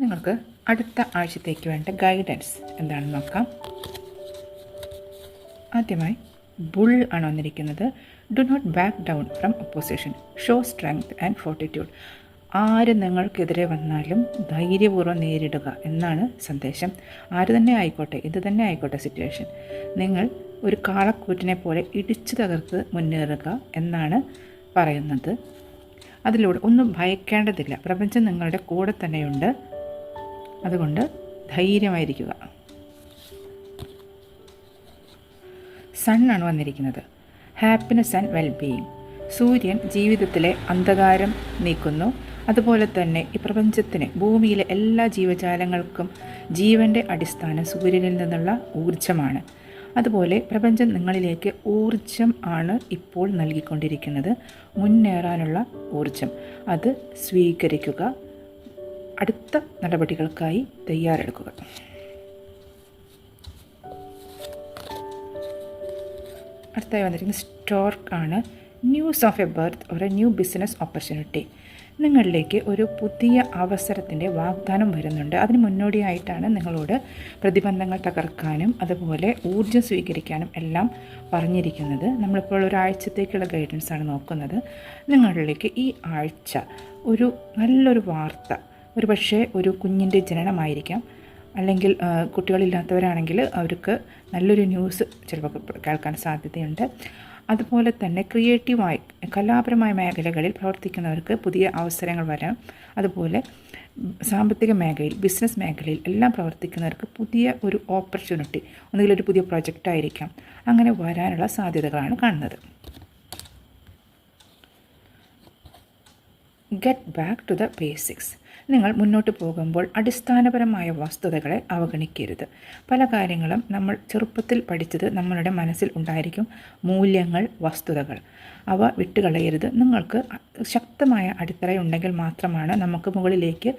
നിങ്ങൾക്ക് അടുത്ത ആഴ്ചത്തേക്ക് വേണ്ട ഗൈഡൻസ് എന്താണെന്ന് നോക്കാം. ആദ്യമായി ബുൾ ആണ് വന്നിരിക്കുന്നത്. Do not back down from opposition, show strength and fortitude. ആര് നിങ്ങൾക്കെതിരെ വന്നാലും ധൈര്യപൂർവ്വം നേരിടുക എന്നാണ് സന്ദേശം. ആര് തന്നെ ആയിക്കോട്ടെ, ഇത് തന്നെ ആയിക്കോട്ടെ സിറ്റുവേഷൻ, നിങ്ങൾ ഒരു കാളക്കൂറ്റിനെ പോലെ ഇടിച്ചു തകർത്ത് മുന്നേറുക എന്നാണ് പറയുന്നത്. അതിലൂടെ ഒന്നും ഭയക്കേണ്ടതില്ല, പ്രപഞ്ചം നിങ്ങളുടെ കൂടെ തന്നെയുണ്ട്. അതുകൊണ്ട് ധൈര്യമായിരിക്കുക. സൺ ആണ് വന്നിരിക്കുന്നത്. Happiness and wellbeing. സൂര്യൻ ജീവിതത്തിലെ അന്ധകാരം നീക്കുന്നു. അതുപോലെ തന്നെ ഈ പ്രപഞ്ചത്തിന്, ഭൂമിയിലെ എല്ലാ ജീവജാലങ്ങൾക്കും ജീവൻ്റെ അടിസ്ഥാനം സൂര്യനിൽ നിന്നുള്ള ഊർജ്ജമാണ്. അതുപോലെ പ്രപഞ്ചം നിങ്ങളിലേക്ക് ഊർജം ആണ് ഇപ്പോൾ നൽകിക്കൊണ്ടിരിക്കുന്നത്, മുന്നേറാനുള്ള ഊർജം. അത് സ്വീകരിക്കുക. അടുത്ത നടപടികൾക്കായി തയ്യാറെടുക്കുക. അടുത്തായി വന്നിരിക്കുന്നത് സ്റ്റോർക്ക് ആണ്. News of A birth or A new business opportunity. നിങ്ങളിലേക്ക് ഒരു പുതിയ അവസരത്തിൻ്റെ വാഗ്ദാനം വരുന്നുണ്ട്. അതിന് മുന്നോടിയായിട്ടാണ് നിങ്ങളോട് പ്രതിബന്ധങ്ങൾ തകർക്കാനും അതുപോലെ ഊർജ്ജം സ്വീകരിക്കാനും എല്ലാം പറഞ്ഞിരിക്കുന്നത്. നമ്മളിപ്പോൾ ഒരാഴ്ചത്തേക്കുള്ള ഗൈഡൻസാണ് നോക്കുന്നത്. നിങ്ങളിലേക്ക് ഈ ആഴ്ച ഒരു നല്ലൊരു വാർത്ത, ഒരു പക്ഷേ ഒരു കുഞ്ഞിൻ്റെ ജനനമായിരിക്കാം, അല്ലെങ്കിൽ കുട്ടികളില്ലാത്തവരാണെങ്കിൽ അവർക്ക് നല്ലൊരു ന്യൂസ് ചിലപ്പോൾ കേൾക്കാൻ സാധ്യതയുണ്ട്. അതുപോലെ തന്നെ ക്രിയേറ്റീവായി കലാപരമായ മേഖലകളിൽ പ്രവർത്തിക്കുന്നവർക്ക് പുതിയ അവസരങ്ങൾ വരാം. അതുപോലെ സാമ്പത്തിക മേഖലയിൽ, ബിസിനസ് മേഖലയിൽ എല്ലാം പ്രവർത്തിക്കുന്നവർക്ക് പുതിയ ഒരു ഓപ്പർച്യൂണിറ്റി, ഒന്നുകിൽ ഒരു പുതിയ പ്രൊജക്റ്റായിരിക്കാം, അങ്ങനെ വരാനുള്ള സാധ്യതകളാണ് കാണുന്നത്. Get back to the basics. നിങ്ങൾ മുന്നോട്ട് പോകുമ്പോൾ അടിസ്ഥാനപരമായ വസ്തുതകളെ അവഗണിക്കരുത്. പല കാര്യങ്ങളും നമ്മൾ ചെറുപ്പത്തിൽ പഠിച്ചത് നമ്മളുടെ മനസ്സിൽ ഉണ്ടായിരിക്കും. മൂല്യങ്ങൾ, വസ്തുതകൾ, അവ വിട്ടുകളയരുത്. നിങ്ങൾക്ക് ശക്തമായ അടിത്തറയുണ്ടെങ്കിൽ മാത്രമാണ് നമുക്ക് മുകളിലേക്ക്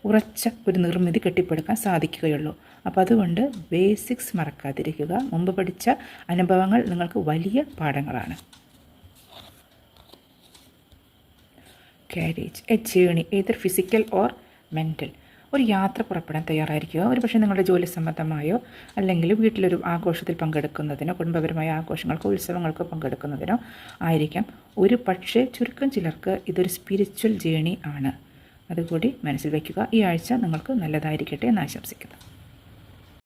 ഉറച്ച ഒരു നിർമ്മിതി കെട്ടിപ്പടുക്കാൻ സാധിക്കുകയുള്ളൂ. അപ്പോൾ അതുകൊണ്ട് ബേസിക്സ് മറക്കാതിരിക്കുക. മുമ്പ് പഠിച്ച അനുഭവങ്ങൾ നിങ്ങൾക്ക് വലിയ പാഠങ്ങളാണ്. Courage, a journey, either physical or mental. ഒരു യാത്ര പുറപ്പെടാൻ തയ്യാറായിരിക്കുക. ഒരു പക്ഷേ നിങ്ങളുടെ ജോലി സംബന്ധമായോ അല്ലെങ്കിൽ വീട്ടിലൊരു ആഘോഷത്തിൽ പങ്കെടുക്കുന്നതിനോ, കുടുംബപരമായ ആഘോഷങ്ങൾക്കോ ഉത്സവങ്ങൾക്കോ പങ്കെടുക്കുന്നതിനോ ആയിരിക്കാം. ഒരു പക്ഷേ ചുരുക്കം ചിലർക്ക് ഇതൊരു സ്പിരിച്വൽ ജേണി ആണ്. അതുകൂടി മനസ്സിൽ വയ്ക്കുക. ഈ ആഴ്ച നിങ്ങൾക്ക് നല്ലതായിരിക്കട്ടെ എന്ന് ആശംസിക്കുന്നു.